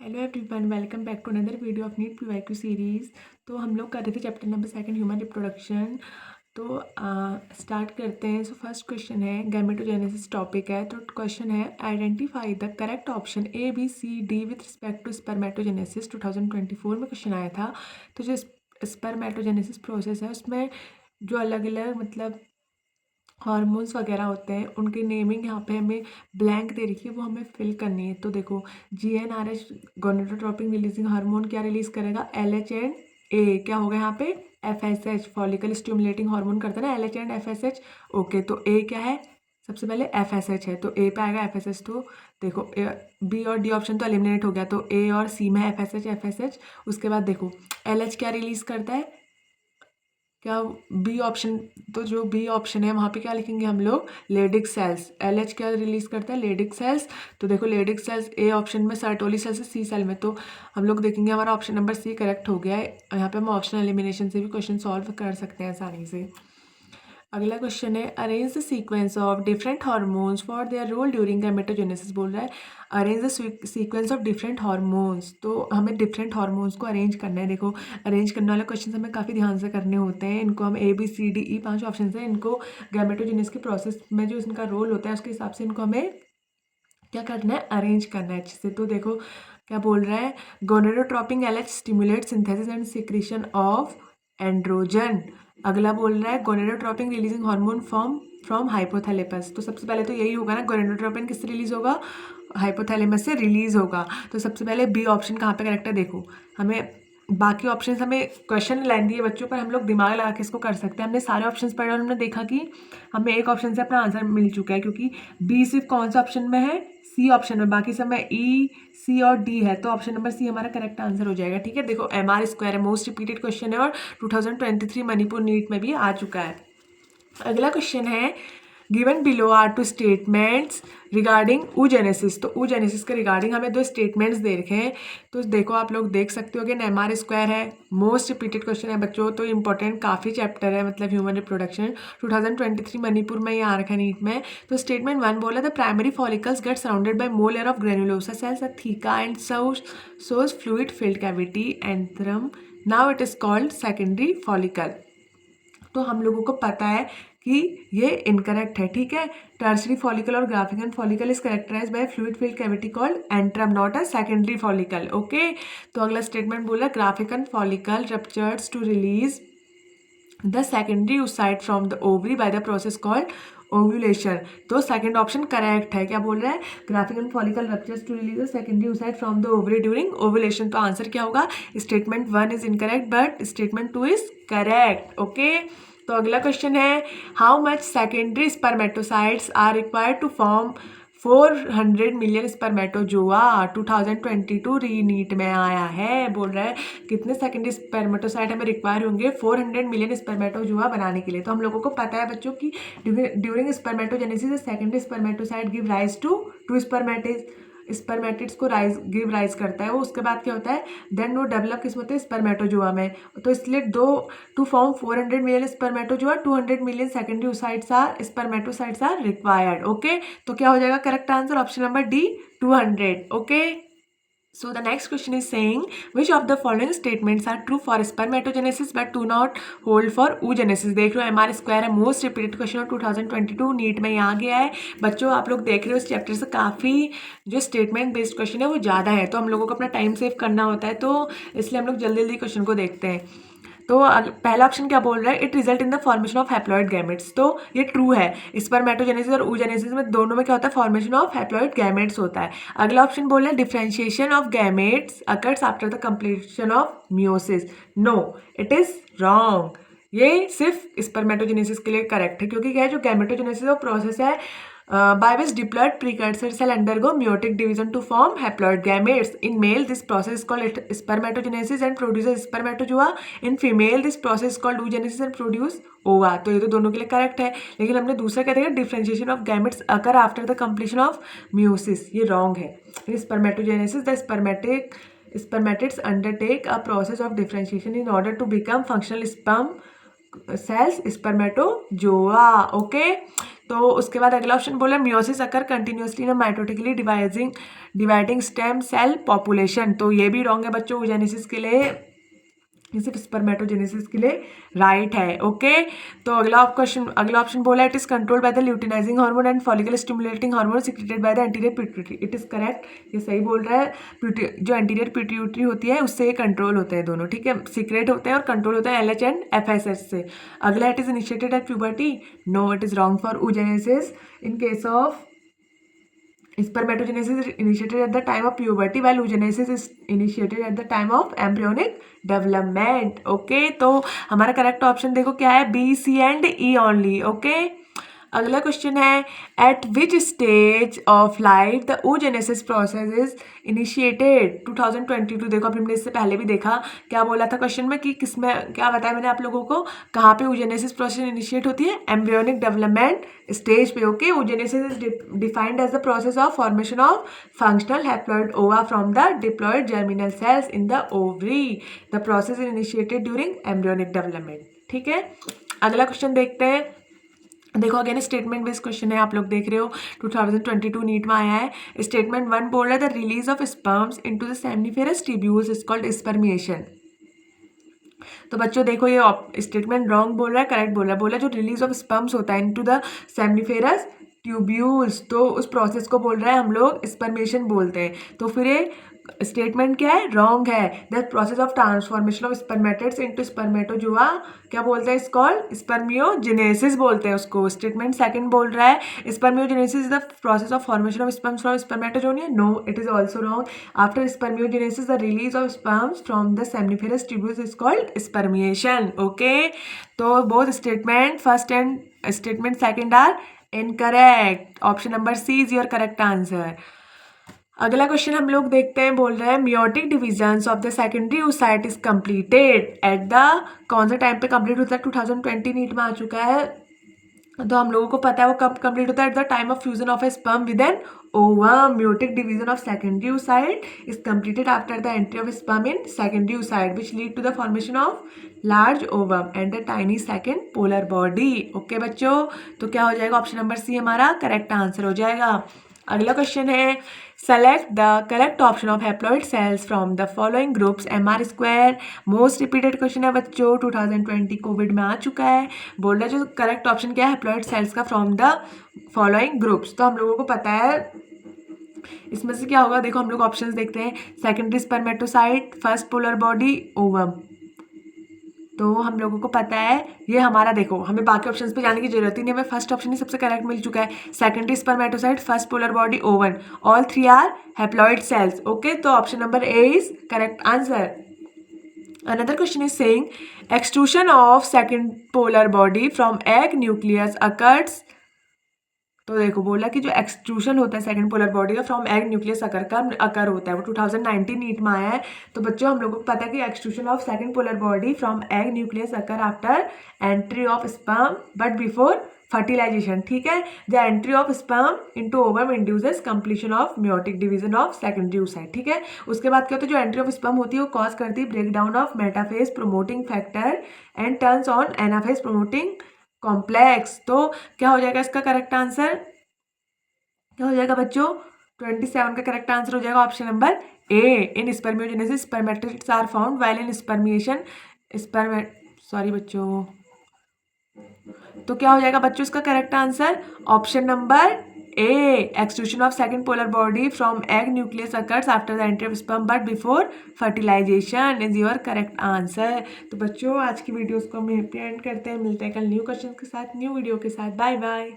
Hello everyone, welcome back to another video of NEET PYQ series. तो हम लोग कर रहे थे चैप्टर नंबर 2 ह्यूमन रिप्रोडक्शन। तो स्टार्ट करते हैं। सो फर्स्ट क्वेश्चन है, गैमेटोजेनेसिस टॉपिक है। तो क्वेश्चन है, identify the correct option A B C D with respect to spermatogenesis. 2024 में क्वेश्चन आया था। तो जो स्पर्मेटोजेनेसिस प्रोसेस है उसमें जो अलग अलग मतलब हार्मोन्स वगैरह होते हैं उनकी नेमिंग यहाँ पे हमें ब्लैंक दे रखी है, वो हमें फिल करनी है। तो देखो, GnRH गोनेडोट्रोपिन रिलीजिंग हार्मोन क्या रिलीज करेगा? LH एंड ए। क्या होगा यहाँ पे? FSH, फॉलिकल स्टिमुलेटिंग हार्मोन करता है ना LH एंड FSH। ओके, तो ए क्या है? सबसे पहले FSH है, तो ए पे आएगा FSH। तो देखो, बी और डी ऑप्शन तो एलिमिनेट हो गया, तो ए और सी में FSH। उसके बाद देखो, LH क्या रिलीज करता है? क्या बी ऑप्शन? तो जो बी ऑप्शन है वहाँ पे क्या लिखेंगे हम लोग? Leydig cells. LH क्या रिलीज करता है? Leydig cells. तो देखो, लेडिक सेल्स ए ऑप्शन में, सर्टोली सेल्स सी सेल में। तो हम लोग देखेंगे हमारा ऑप्शन नंबर सी करेक्ट हो गया है। यहाँ पे हम ऑप्शन एलिमिनेशन से भी क्वेश्चन सॉल्व कर सकते हैं आसानी से। अगला क्वेश्चन है, arrange the sequence of different hormones for their role during gametogenesis. बोल रहा है arrange the sequence of different hormones. तो हमें डिफरेंट हार्मोन्स को अरेंज करना है। देखो, अरेंज करने वाले क्वेश्चन हमें काफ़ी ध्यान से करने होते हैं। इनको हम ABCDE 5 ऑप्शन है, इनको गैमेटोजेनेसिस के प्रोसेस में जो इनका रोल होता है उसके हिसाब से इनको हमें क्या करना है? अरेंज करना है अच्छे से। तो देखो क्या बोल रहा है, gonadotropin LH stimulate synthesis and secretion of androgen. अगला बोल रहा है gonadotropin releasing hormone from hypothalamus. तो सबसे पहले तो यही होगा ना, गोनेडोट्रोपिन किससे रिलीज होगा? हाइपोथैलेमस से रिलीज होगा। तो सबसे पहले बी ऑप्शन कहाँ पे करेक्ट है? देखो, हमें बाकी ऑप्शंस, हमें क्वेश्चन लेंदी है बच्चों, पर हम लोग दिमाग लगा के इसको कर सकते हैं। हमने सारे ऑप्शंस पढ़े और हमने देखा कि हमें एक ऑप्शन से अपना आंसर मिल चुका है, क्योंकि बी सिर्फ कौन सा ऑप्शन में है? सी ऑप्शन में। बाकी सब में ई, सी और डी है, तो ऑप्शन नंबर सी हमारा करेक्ट आंसर हो जाएगा। ठीक है, देखो MR² है, मोस्ट रिपीटेड क्वेश्चन है और 2023 मणिपुर नीट में भी आ चुका है। अगला क्वेश्चन है, given below are two statements regarding oogenesis। तो oogenesis के रिगार्डिंग हमें 2 स्टेटमेंट्स दे रखे हैं। तो देखो, आप लोग देख सकते हो कि MR² है, मोस्ट रिपीटेड क्वेश्चन है बच्चों। तो इंपॉर्टेंट काफ़ी चैप्टर है, मतलब ह्यूमन रिप्रोडक्शन 2023 मणिपुर में ही आ रखा है नीट में। तो स्टेटमेंट 1 बोला, the primary follicles get surrounded by mole layer of granulosa cells theca and shows fluid filled cavity antrum. Now it is called secondary follicle. तो हम लोगों को पता है कि ये इनकरेक्ट है। ठीक है, टर्सरी फॉलिकल और Graafian follicle is characterised by fluid filled cavity called antrum, not a secondary follicle. Okay, तो अगला स्टेटमेंट बोला, Graafian follicle ruptures to release the secondary oocyte from the ovary by the process called ovulation. तो second option correct है। क्या बोल रहा है? Graphical follicle ruptures to release the secondary oocyte from the ovary during ovulation. तो answer क्या होगा? Statement 1 is incorrect but statement 2 is correct. Okay, तो अगला क्वेश्चन है, how much secondary spermatocytes are required to form 400 million spermatozoa. 2022 re NEET में आया है। बोल रहा है कितने सेकेंडरी स्पर्मेटोसाइट हमें रिक्वायर होंगे 400 मिलियन स्पर्मेटोजोआ बनाने के लिए। तो हम लोगों को पता है बच्चों की during spermatogenesis secondary spermatocyte give rise to spermatids को राइज करता है वो। उसके बाद क्या होता है? देन वो डेवलप किस होते हैं? स्पर्मेटोजोआ में। तो इसलिए to form 400 million spermatozoa 200 million secondary spermatocytes are required. Okay, तो क्या हो जाएगा correct answer? Option number D, 200। Okay, so the next question is saying, which of the following statements are true for spermatogenesis but do not hold for oogenesis। देख लो, MR² है, most repeated question of 2022 NEET में यहाँ गया है। बच्चों, आप लोग देख रहे हो इस चैप्टर से काफ़ी जो स्टेटमेंट बेस्ड क्वेश्चन है वो ज़्यादा है, तो हम लोगों को अपना टाइम सेव करना होता है, तो इसलिए हम लोग जल्दी जल्दी क्वेश्चन को देखते हैं। तो पहला ऑप्शन क्या बोल रहा है? It result in the formation of haploid gametes. तो ये ट्रू है। स्पर्मेटोजेनेसिस और oogenesis में दोनों में क्या होता है? फॉर्मेशन ऑफ हैप्लॉइड गैमेट्स होता है। अगला ऑप्शन बोल रहा है, differentiation of gametes occurs after the completion of meiosis. No, it is wrong. ये सिर्फ स्पर्मेटोजेनेसिस के लिए करेक्ट है, क्योंकि क्या है, जो गैमेटोजेनेसिस वो प्रोसेस है by which diploid precursor cell undergo meiotic division to form haploid gametes. In male, this process is called spermatogenesis and produces spermatozoa. In female, this process is called oogenesis and produce ova। तो ये तो दोनों के लिए correct है, लेकिन हमने दूसरा क्या देखा? Differentiation of gametes occur after the completion of meiosis, ये रॉन्ग है। Spermatogenesis, the spermatids undertake a process of differentiation in order to become functional sperm cells, spermatozoa. Okay, तो उसके बाद अगला ऑप्शन बोला meiosis occur continuously in mitotically dividing stem cell population, तो ये भी रॉन्ग है बच्चों, oogenesis के लिए, सिर्फ स्पर्मेटोजेनेसिस के लिए राइट है। ओके, तो अगला ऑप्शन बोला it is controlled by the luteinizing hormone and follicle stimulating hormone secreted by the anterior pituitary. It is correct, ये सही बोल रहा है। जो एंटीरियर पिट्यूटरी होती है उससे ये कंट्रोल होते हैं दोनों, ठीक है, सीक्रेट होते हैं और कंट्रोल होता है LH एंड FSH से। अगला it is initiated at puberty, no it is wrong for oogenesis in case of spermatogenesis is initiated at the time of puberty while oogenesis is initiated at the time of embryonic development। Okay, तो हमारा correct option देखो क्या है, B, C and E only. Okay, अगला question है eight which stage of life the oogenesis process is initiated 2022। देखो अभी हमने इससे पहले भी देखा, क्या बोला था क्वेश्चन में कि किसमें, क्या बताया मैंने आप लोगों को, कहाँ पे oogenesis प्रोसेस इनिशिएट होती है, एम्ब्रियोनिक डेवलपमेंट स्टेज पे। Okay, oogenesis is defined as the process of formation of functional haploid ova from the diploid germinal cells in the ovary. The process is initiated during embryonic development. ठीक है, अगला question देखते हैं। देखो again statement based question है, आप लोग देख रहे हो 2022 नीट में आया है। स्टेटमेंट 1 बोल रहा है the release of sperms into the seminiferous tubules is called spermiation. तो बच्चों देखो ये स्टेटमेंट रॉन्ग बोल रहा है, करेक्ट बोल रहा है। बोला जो रिलीज ऑफ स्पर्म्स होता है इनटू द सेमनीफेरस ट्यूब्यूल्स, तो उस प्रोसेस को बोल रहा है हम लोग स्पर्मेशन बोलते हैं। तो फिर ये स्टेटमेंट क्या है, रॉन्ग है। The process of transformation of spermatids into spermatozoa क्या बोलते हैं, इस कॉल्ड स्पर्मियोजेनेसिस बोलते हैं उसको। स्टेटमेंट सेकंड बोल रहा है spermiogenesis is the process of formation of sperms from spermatogonia, no it is also wrong. After spermiogenesis the release of sperms from the seminiferous tubules is called spermiation. Okay, तो both statement first and statement second are incorrect. Option number C is your correct answer. अगला question हम लोग देखते हैं, बोल रहे हैं meiotic divisions of the secondary oocyte is completed at the, कौन से टाइम पे कंप्लीट होता है, 2020 नीट में आ चुका है। तो हम लोगों को पता है वो कब कंप्लीट होता है, at the time of fusion of a sperm with an ovum. Meiotic division of secondary oocyte is completed after the entry of sperm in secondary oocyte which lead to the formation of large ovum and the tiny second polar body. Okay बच्चों, तो क्या हो जाएगा, option number C हमारा correct answer हो जाएगा। अगला question है select the correct option of haploid cells from the following groups MR²। Most repeated question है बच्चों, 2020 कोविड में आ चुका है। बोल रहा है जो करेक्ट ऑप्शन क्या है हैप्लॉइड सेल्स का फ्रॉम द फॉलोइंग ग्रुप्स। तो हम लोगों को पता है इसमें से क्या होगा, देखो हम लोग ऑप्शंस देखते हैं। Secondary spermatocyte, first polar body, ovum. तो हम लोगों को पता है ये हमारा, देखो हमें बाकी ऑप्शंस पे जाने की जरूरत ही नहीं, हमें फर्स्ट ऑप्शन ही सबसे करेक्ट मिल चुका है। Secondary spermatocyte, first polar body, ovum, all 3 are haploid cells. Okay, तो option number A is correct answer. Another question is saying extrusion of second polar body from egg nucleus occurs. तो देखो बोला कि जो extrusion होता है second polar body का from egg nucleus occur होता है, वो 2019 नीट में आया है। तो बच्चों हम लोगों को पता है कि extrusion of second polar body from egg nucleus occur after entry of sperm but before fertilization. ठीक है, the entry of sperm into ovum induces completion of meiotic division of secondary oocyte। ठीक है, उसके बाद क्या होता है, जो एंट्री ऑफ स्पर्म होती है वो कॉज करती है break down of metaphase promoting factor and turns on anaphase promoting complex. तो क्या हो जाएगा इसका करेक्ट आंसर, क्या हो जाएगा बच्चों, 27 का करेक्ट आंसर हो जाएगा option number A। In spermiogenesis spermatids are found while in spermiation sorry बच्चों, तो क्या हो जाएगा बच्चों इसका correct answer option number A। Extrusion of second polar body from egg nucleus occurs after the entry of sperm but before fertilization is your correct answer. तो बच्चों आज की वीडियोस को हम यहीं पे एंड करते हैं, मिलते हैं कल न्यू क्वेश्चन के साथ, न्यू वीडियो के साथ। Bye bye.